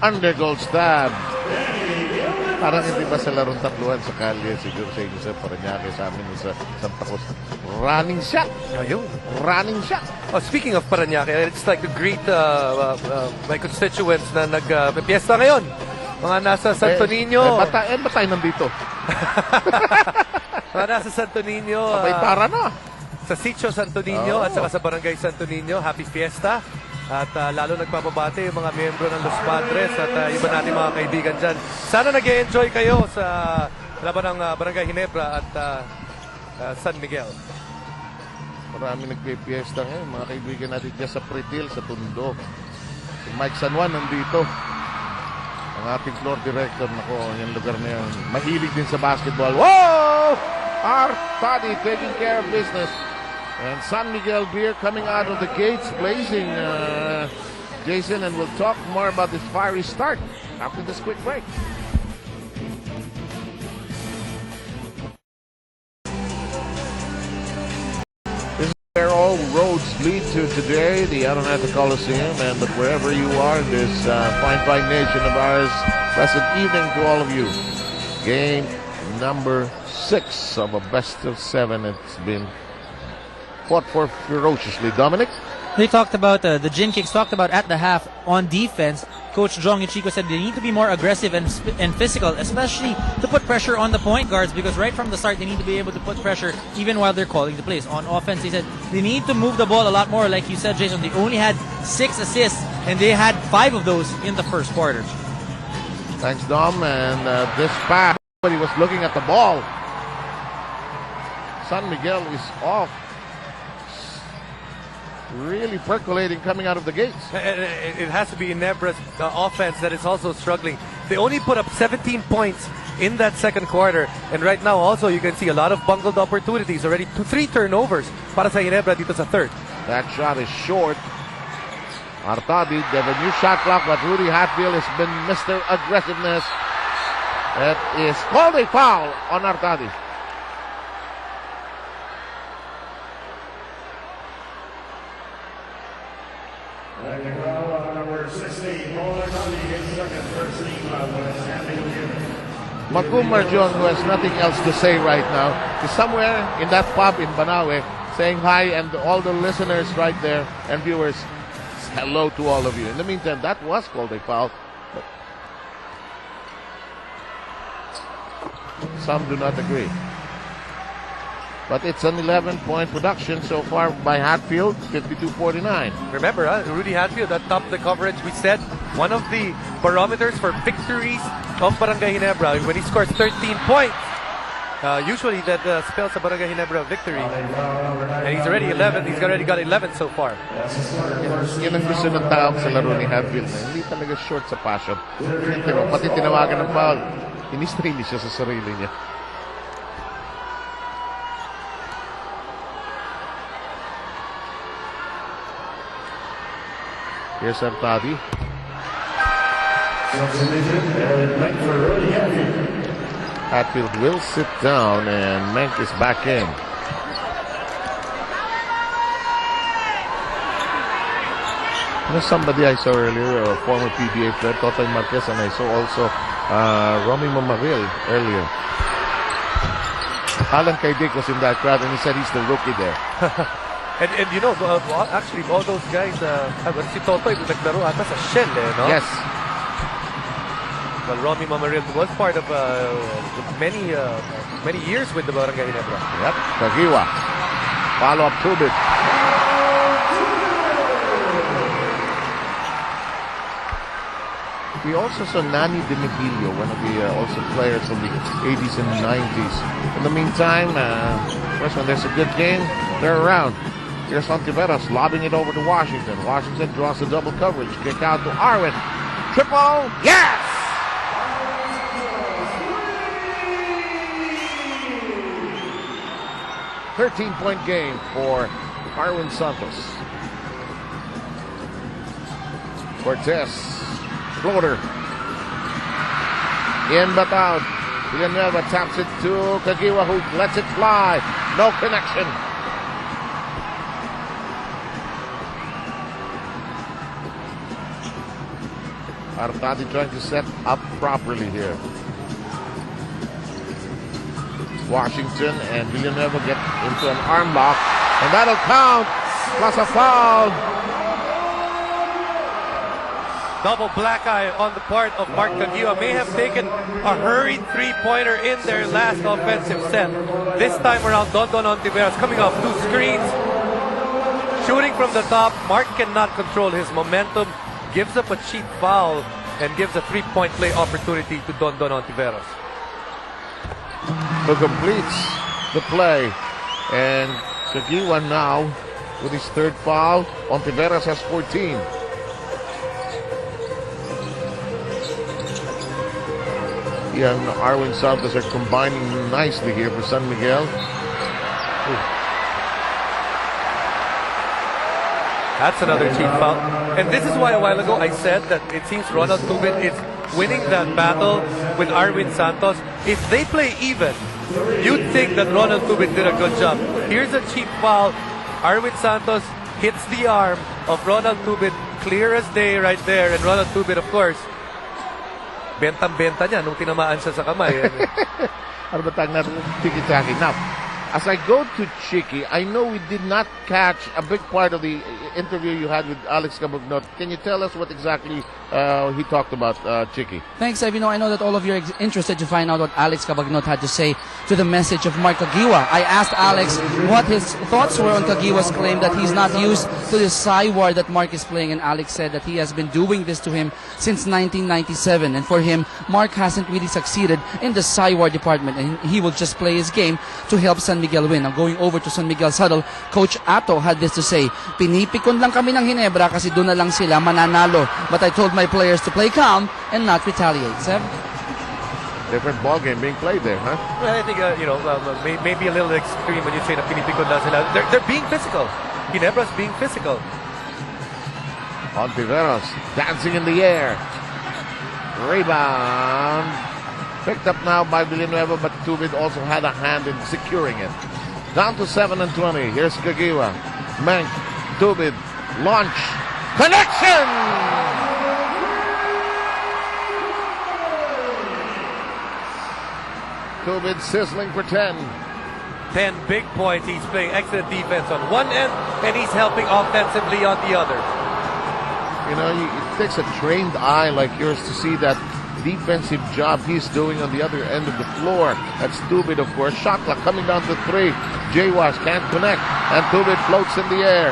Undergoal stab. Parang hindi ba sa larong tatluhan sa kalye siguro sa inyo sa Parañaque sa amin sa Santa Cruz. Running shot. Ayun. Running shot. Oh, speaking of Parañaque, it's like to greet my constituents na nag-piesta ngayon. Mga nasa Santo Niño. Ba't tayo nandito? Mga nasa Santo Niño. Abay, para na. Sa Sitio Santo Niño at saka sa Barangay Santo Niño. Happy Fiesta. At lalo nagpapabati yung mga miyembro ng Los Padres at iba natin mga kaibigan dyan. Sana nag-enjoy kayo sa laban ng Barangay Ginebra at San Miguel. Marami nagpipiesta ngayon. Mga kaibigan natin dyan sa Pretil, sa Tundo. Si Mike San Juan nandito. Ang ating floor director. Nako, yung lugar na yan. Mahilig din sa basketball. Whoa! Artadi taking care of business. And San Miguel beer coming out of the gates, blazing, Jason, and we'll talk more about this fiery start after this quick break. This is where all roads lead to today, the Araneta Coliseum, and but wherever you are in this fine nation of ours, pleasant evening to all of you. Game number 6 of a best of 7. It's been fought for ferociously. Dominic? They talked about, the Gin Kings talked about at the half on defense. Coach Jong Ichigo said they need to be more aggressive and physical, especially to put pressure on the point guards, because right from the start they need to be able to put pressure even while they're calling the plays. On offense, he said they need to move the ball a lot more. Like you said, Jason, they only had 6 assists and they had 5 of those in the first quarter. Thanks, Dom. And this pass, he was looking at the ball. San Miguel is off. Really percolating coming out of the gates. It has to be Ginebra's offense that is also struggling. They only put up 17 points in that second quarter. And right now also you can see a lot of bungled opportunities. Already 3 turnovers para sa Ginebra dito sa third. That shot is short. Artadi, they have a new shot clock, but Rudy Hatfield has been Mr. Aggressiveness. That is called a foul on Artadi. Macumar John, who has nothing else to say right now, is somewhere in that pub in Banawe saying hi, and all the listeners right there and viewers, hello to all of you. In the meantime, that was called a foul. Some do not agree. But it's an 11-point production so far by Hatfield, 52-49. Remember, Rudy Hatfield that topped the coverage. We said one of the barometers for victories of Barangay Ginebra when he scores 13 points. Usually that spells a Barangay Ginebra victory. And he's already 11. He's already got 11 so far. Yan ang gusto ng tao sa laro ni Hatfield. Hindi talaga short sa passion. Pati tinawagan ng foul. Inis-inis siya sa sarili niya. Here's Artadi. Hatfield will sit down and Menk is back in. There's somebody I saw earlier, a former PBA player, Totoy Marquez, and I saw also Romy Mamaril earlier. Alan Kaidik was in that crowd and he said he's the rookie there. And you know, actually, all those guys, si Totoy, naglaro ata sa Shell, no? Yes. Well, Romy Mamaril was part of many years with the Barangay Ginebra. Yep, Kagiwa. Follow-up Tubit. We also saw Nani Dimigilio, one of the also players from the 80s and 90s. In the meantime, first when there's a good game, they're around. Here's Ontiveros lobbing it over to Washington. Washington draws the double coverage. Kick out to Arwin. Triple. Yes! "13-point game for Arwin Santos. Cortez. Floater. In but out. Villanueva taps it to Kagiwa, who lets it fly. No connection. Artadi trying to set up properly here. Washington and Villanueva get into an arm lock, and that'll count, plus a foul. Double black eye on the part of Mark Caguioa. May have taken a hurried three-pointer in their last offensive set. This time around, Dondon Ontiveros coming off 2 screens. Shooting from the top, Mark cannot control his momentum, gives up a cheap foul, and gives a 3-point play opportunity to Dondon Ontiveros. Who completes the play. And Caguioa now with his 3rd foul. Ontiveros has 14. He and Arwin Santos are combining nicely here for San Miguel. That's another cheap foul. And this is why a while ago I said that it seems Ronald Tubin is winning that battle with Arwin Santos. If they play even, you'd think that Ronald Tubin did a good job. Here's a cheap foul. Arwin Santos hits the arm of Ronald Tubin, clear as day right there. And Ronald Tubin, of course, bentang-benta niya nung tinamaan siya sa kamay. Ano ba tawag natin? Tiki-taki. Now, as I go to Chicky, I know we did not catch a big part of the interview you had with Alex Cabagnot. Can you tell us what exactly he talked about, Chicky? Thanks, Evino. I know that all of you are interested to find out what Alex Cabagnot had to say to the message of Mark Caguioa. I asked Alex what his thoughts were on Caguioa's claim that he's not used to the sideward that Mark is playing, and Alex said that he has been doing this to him since 1997, and for him, Mark hasn't really succeeded in the sideward department, and he will just play his game to help San Miguel win. Now, going over to San Miguel's huddle, Coach Ato had this to say, "Pinipikon lang kami ng Ginebra kasi doon na lang sila mananalo. But I told my players to play calm and not retaliate." Seb? Different ball game being played there, huh? Well, I think, maybe a little extreme when you say na pinipikon lang sila. They're being physical. Ginebra's being physical. Ontiveros dancing in the air. Rebound. Picked up now by Villanueva, but Tubin also had a hand in securing it. Down to 7 and 20. Here's Caguioa. Mank. Tubin. Launch. Connection! Tubin sizzling for 10. 10 big points. He's playing excellent defense on one end, and he's helping offensively on the other. You know, it takes a trained eye like yours to see that defensive job he's doing on the other end of the floor. That's Tubin, of course. Shot clock coming down to 3. J-Wash can't connect, and Tubin floats in the air.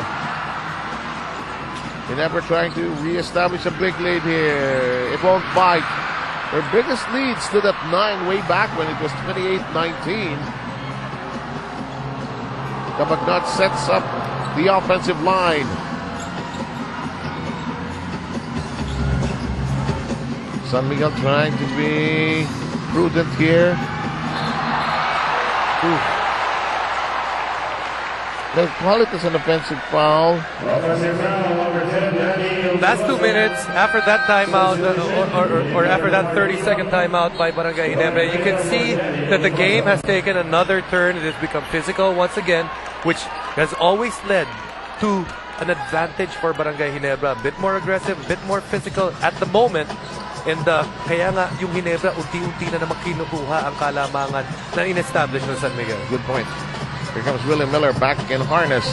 Ginebra trying to reestablish a big lead here. It won't bite. Their biggest lead stood at 9 way back when it was 28-19. Cabagnot sets up the offensive line. San Miguel trying to be prudent here. They call it as an offensive foul. Last 2 minutes, after that timeout, or after that 30-second timeout by Barangay Ginebra, you can see that the game has taken another turn. It has become physical once again, which has always led to an advantage for Barangay Ginebra. A bit more aggressive, a bit more physical at the moment. And kaya nga yung Ginebra unti-unti na naman kinukuha ang kalamangan na in-establish ng San Miguel. Good point. Here comes Willie Miller back in harness.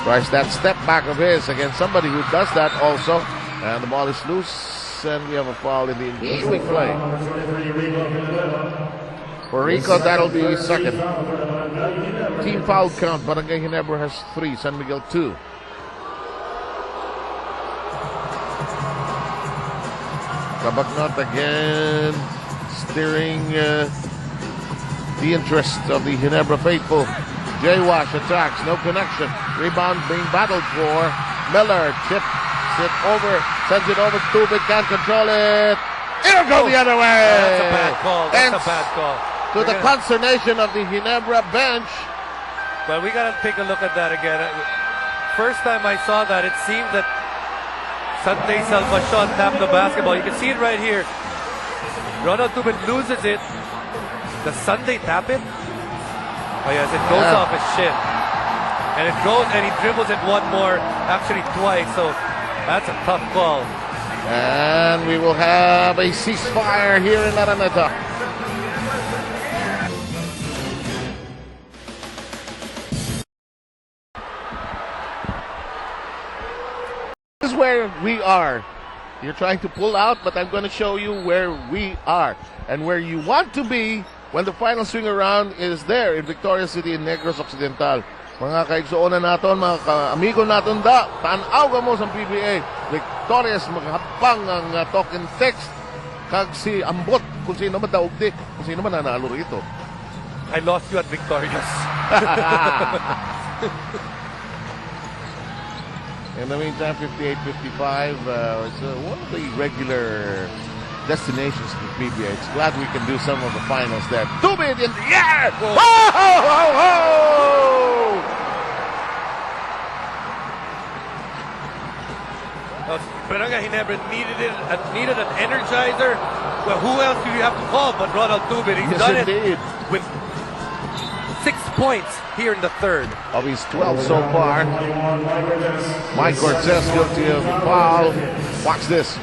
Tries that step back of his against somebody who does that also. And the ball is loose, and we have a foul in the ensuing play. For Rico, that'll be second. Team foul count. Barangay Ginebra has 3, San Miguel 2. Cabagnot again steering the interest of the Ginebra faithful. J-Wash attacks, no connection. Rebound being battled for. Miller chips it over, sends it over to Tubin, can't control it. It'll go the other way. That's a bad call. That's a bad call. To the consternation of the Ginebra bench. Well, we gotta take a look at that again. First time I saw that, it seemed that Sunday Salvacion tapped the basketball. You can see it right here. Ronald Tubin loses it. Does Sunday tap it? Oh yes, it goes off his shin. And it goes, and he dribbles it one more, actually twice. So that's a tough call. And we will have a ceasefire here in Araneta. This is where we are. You're trying to pull out, but I'm going to show you where we are and where you want to be when the final swing around is there in Victoria City in Negros Occidental. Mga kaigsuonan naton, mga amigo naton da, tanaw ka mo sa PBA. Victorious, maghapang ang token text. Kag si Ambot, kung sino man daugdi, kung sino man nanalo rito. I lost you at Victorious. In the meantime, 58-55, it's one of the regular destinations for PBA. It's glad we can do some of the finals there. Tubid in the air! Ho, ho, ho, ho! Barangay Ginebra needed an energizer. Well, who else do you have to call but Ronald Tubid? He's Yes, done indeed. it with 6 points here in the third. Of his 12 so far. Mike Cortez guilty of foul. Watch this.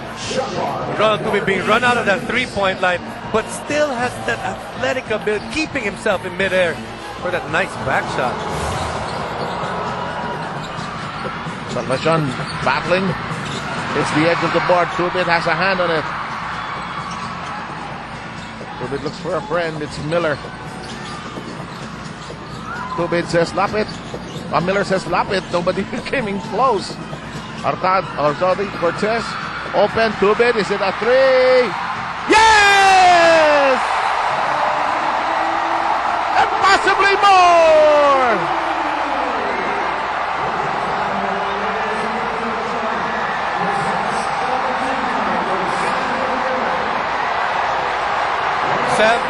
Ronald Tubid being run out of that three-point line, but still has that athletic ability, keeping himself in midair for that nice back shot. Salvation battling. It's the edge of the board. Tubid has a hand on it. Tubid looks for a friend. It's Miller. Tubid says, "Lap it." Miller says, "Lap it." Nobody came in close. Cortez. Open. Tubid. Is it a three? Yes! And possibly more! Seb,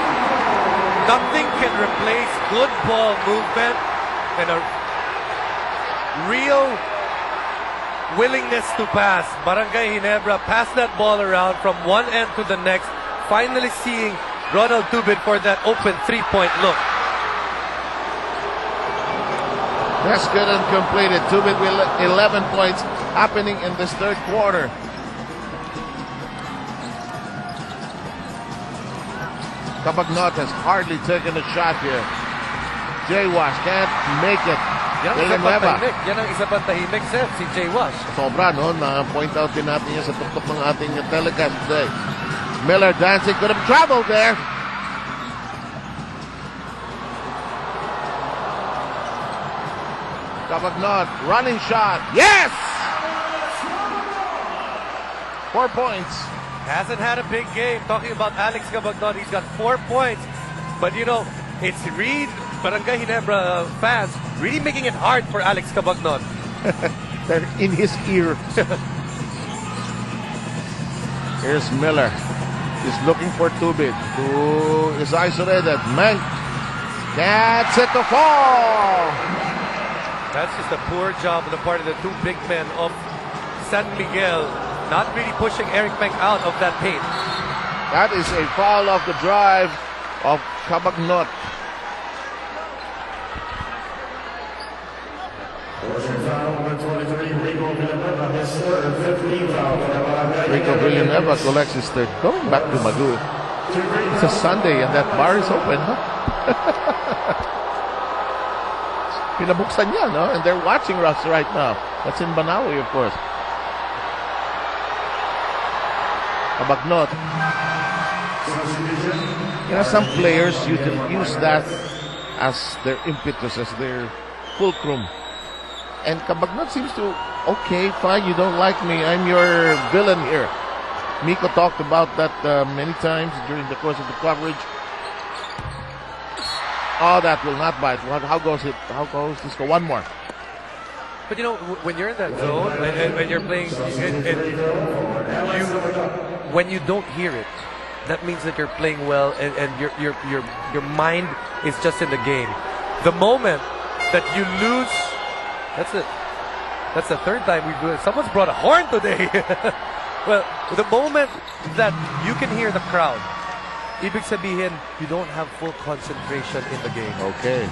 nothing can replace good ball movement and a real willingness to pass. Barangay Ginebra passed that ball around from one end to the next, finally seeing Ronald Tubid for that open three-point look. That's good and completed. Tubid with 11 points happening in this third quarter. Cabagnot has hardly taken a shot here. J-Wash can't make it. Yan ang isa pang tahimik, Seb, si Jay Wash. Sobra, no? Na-point out din natin yan sa tuktok ng ating telecast today. Miller dancing, could have traveled there. Cabagnot, running shot. Yes! 4 points. Hasn't had a big game. Talking about Alex Cabagnot, he's got 4 points. But you know, it's really Barangay Ginebra fans really making it hard for Alex Cabagnot. They're in his ear. Here's Miller. He's looking for Tubid, who is isolated. Mank gets it to fall. That's just a poor job on the part of the two big men of San Miguel, not really pushing Eric Mank out of that paint. That is a foul of the drive of Cabagnot. Rico Villanueva collects his third. Going back to Magoo. It's a Sunday and that bar is open, huh? Pinabuksan niya, no? And they're watching us right now. That's in Banawi, of course. Cabagnot. You know, some players use that as their impetus, as their fulcrum. And Cabagnot seems to, okay, fine, you don't like me, I'm your villain here. Miko talked about that many times during the course of the coverage. Oh, that will not bite. How goes it? How goes this? Go one more. But you know, when you're in that zone, when you're playing, when you don't hear it, that means that you're playing well, and your mind is just in the game. The moment that you lose, that's it. That's the third time we do it. Someone's brought a horn today. Well, the moment that you can hear the crowd, ibig sabihin, you don't have full concentration in the game. Okay.